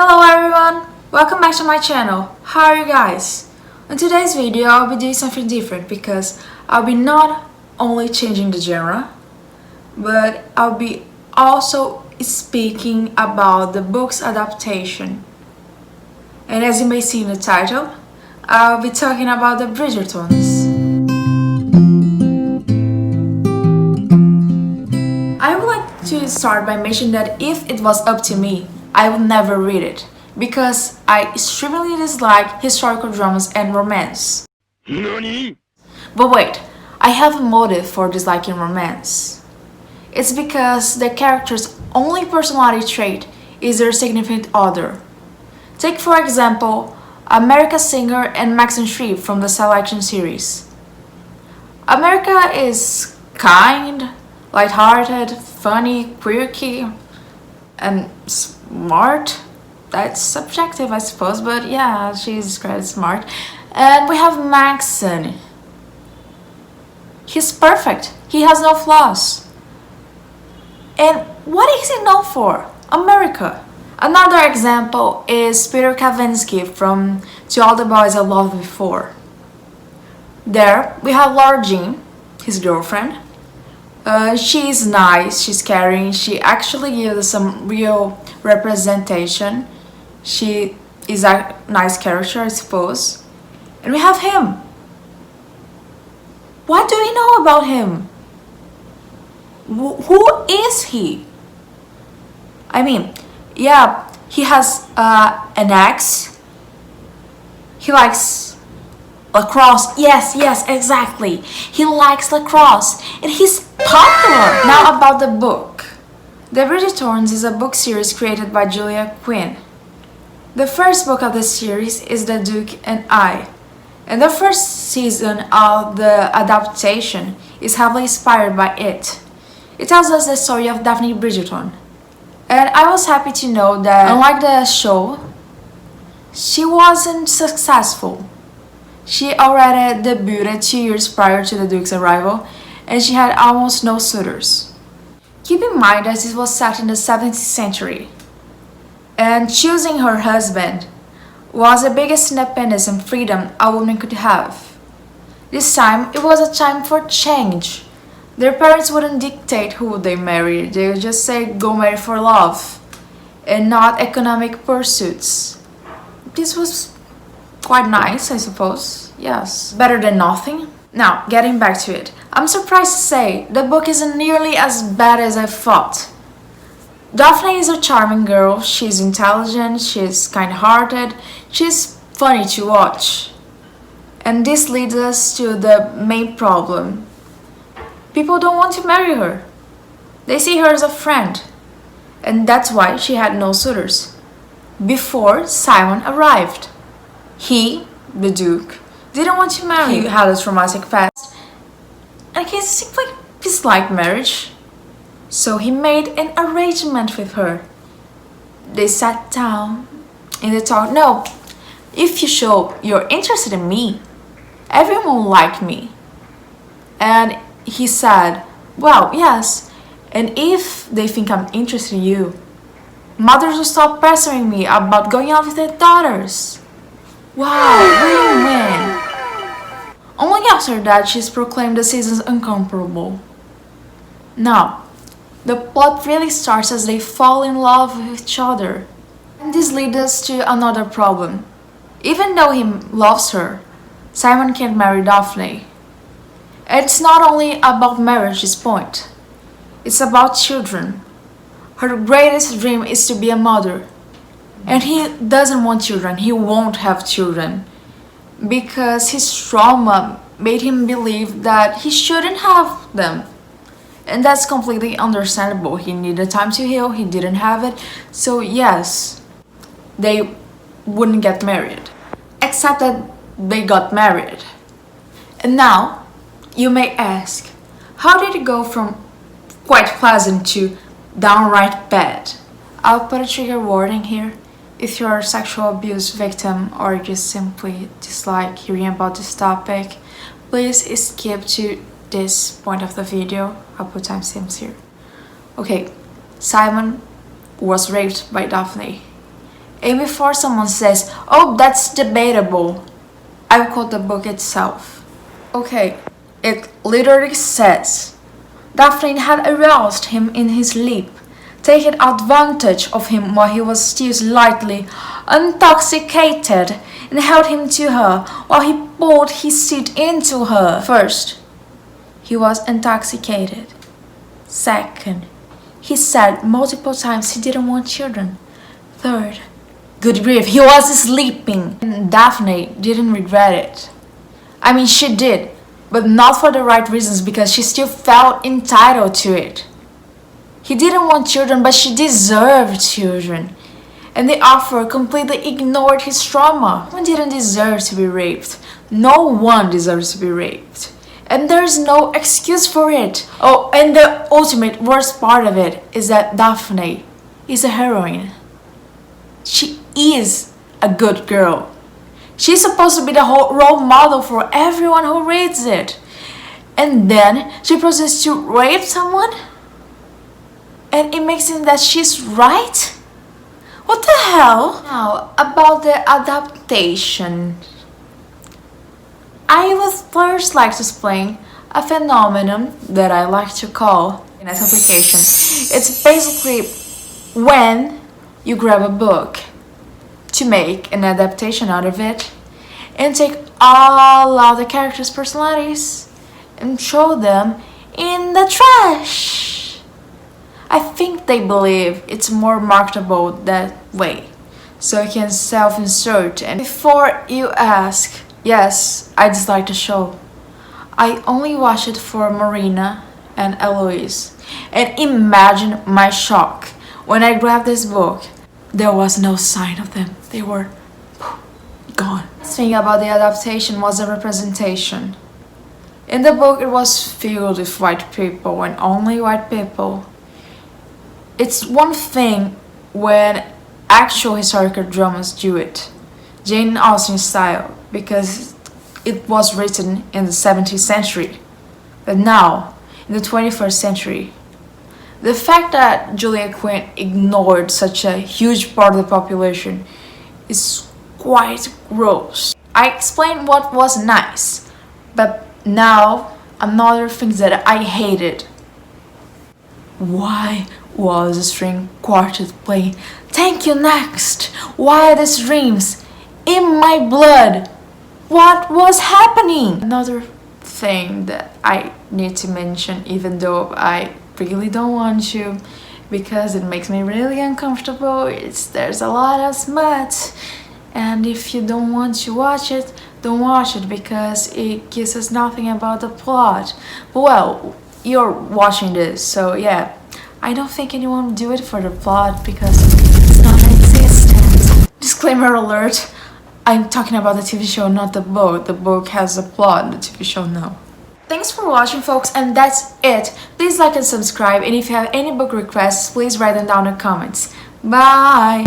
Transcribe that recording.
Hello everyone! Welcome back to my channel. How are you guys? In today's video, I'll be doing something different because I'll be not only changing the genre, but I'll be also speaking about the book's adaptation. And as you may see in the title, I'll be talking about the Bridgertons. I would like to start by mentioning that if it was up to me, I would never read it, because I extremely dislike historical dramas and romance. NANI?! But wait, I have a motive for disliking romance. It's because the character's only personality trait is their significant other. Take for example, America Singer and Max and Shreve from the Selection series. America is kind, lighthearted, funny, quirky, and smart. That's subjective, I suppose, but yeah, she's described as smart. And we have Maxon. He's perfect. He has no flaws. And what is he known for? America. Another example is Peter Kavinsky from To All the Boys I Loved Before. There we have Laura Jean, his girlfriend. She's nice, she's caring, she actually gives us some real representation. She is a nice character, I suppose. And we have him. What do we know about him? Who is he? I mean, yeah, he has an ex. He likes lacrosse. Yes, exactly. He likes lacrosse. And he's popular. Now about the book. The Bridgertons is a book series created by Julia Quinn. The first book of the series is The Duke and I. And the first season of the adaptation is heavily inspired by it. It tells us the story of Daphne Bridgerton. And I was happy to know that, unlike the show, she wasn't successful. She already debuted 2 years prior to the Duke's arrival, and she had almost no suitors. Keep in mind that this was set in the 17th century, and choosing her husband was the biggest independence and freedom a woman could have. This time, it was a time for change. Their parents wouldn't dictate who they married, they would just say, go marry for love, and not economic pursuits. This was quite nice, I suppose. Yes, better than nothing. Now, getting back to it, I'm surprised to say the book isn't nearly as bad as I thought. Daphne is a charming girl, she's intelligent, she's kind-hearted, she's funny to watch. And this leads us to the main problem. People don't want to marry her. They see her as a friend. And that's why she had no suitors. Before Simon arrived. He, the Duke, didn't want to marry. He had a traumatic past, and he simply disliked marriage. So he made an arrangement with her. They sat down and they talked. No, if you show you're interested in me, everyone will like me. And he said, well, yes, and if they think I'm interested in you, mothers will stop pestering me about going out with their daughters. Wow, win-win. Only after that she's proclaimed the seasons incomparable. Now, the plot really starts as they fall in love with each other. And this leads us to another problem. Even though he loves her, Simon can't marry Daphne. It's not only about marriage, this point. It's about children. Her greatest dream is to be a mother. And he doesn't want children, he won't have children. Because his trauma made him believe that he shouldn't have them. And that's completely understandable. He needed time to heal, he didn't have it. So yes, they wouldn't get married. Except that they got married. And now, you may ask, how did it go from quite pleasant to downright bad? I'll put a trigger warning here. If you're a sexual abuse victim or just simply dislike hearing about this topic, please skip to this point of the video. I'll put timestamps here. Okay, Simon was raped by Daphne. And before someone says, oh, that's debatable, I will quote the book itself. Okay, it literally says, Daphne had aroused him in his sleep, taken advantage of him while he was still slightly intoxicated, and held him to her while he poured his seed into her. First, he was intoxicated. Second, he said multiple times he didn't want children. Third, good grief, he was sleeping. And Daphne didn't regret it. I mean, she did, but not for the right reasons, because she still felt entitled to it. He didn't want children, but she deserved children. And the offer completely ignored his trauma. No one didn't deserve to be raped. No one deserves to be raped. And there's no excuse for it. Oh, and the ultimate worst part of it is that Daphne is a heroine. She is a good girl. She's supposed to be the whole role model for everyone who reads it. And then she proceeds to rape someone? And it makes it that she's right? What the hell? Now, about the adaptation. I would first like to explain a phenomenon that I like to call in this application. It's basically when you grab a book to make an adaptation out of it and take all of the characters' personalities and throw them in the trash. I think they believe it's more marketable that way, so you can self-insert. And before you ask, yes, I dislike the show. I only watched it for Marina and Eloise. And imagine my shock when I grabbed this book. There was no sign of them. They were gone. The thing about the adaptation was the representation. In the book, it was filled with white people and only white people. It's one thing when actual historical dramas do it, Jane Austen style, because it was written in the 17th century. But now, in the 21st century, the fact that Julia Quinn ignored such a huge part of the population is quite gross. I explained what was nice, but now another thing that I hated. Why was the string quartet playing "Thank You Next"? Why the dreams in my blood? What was happening? Another thing that I need to mention, even though I really don't want to, because it makes me really uncomfortable, there's a lot of smut, and if you don't want to watch it, don't watch it, because it gives us nothing about the plot. But well, you're watching this, so yeah, I don't think anyone would do it for the plot, because it's not existent. Disclaimer alert, I'm talking about the TV show, not the book. The book has a plot, the TV show no. Thanks for watching, folks, and that's it. Please like and subscribe, and if you have any book requests, please write them down in the comments. Bye!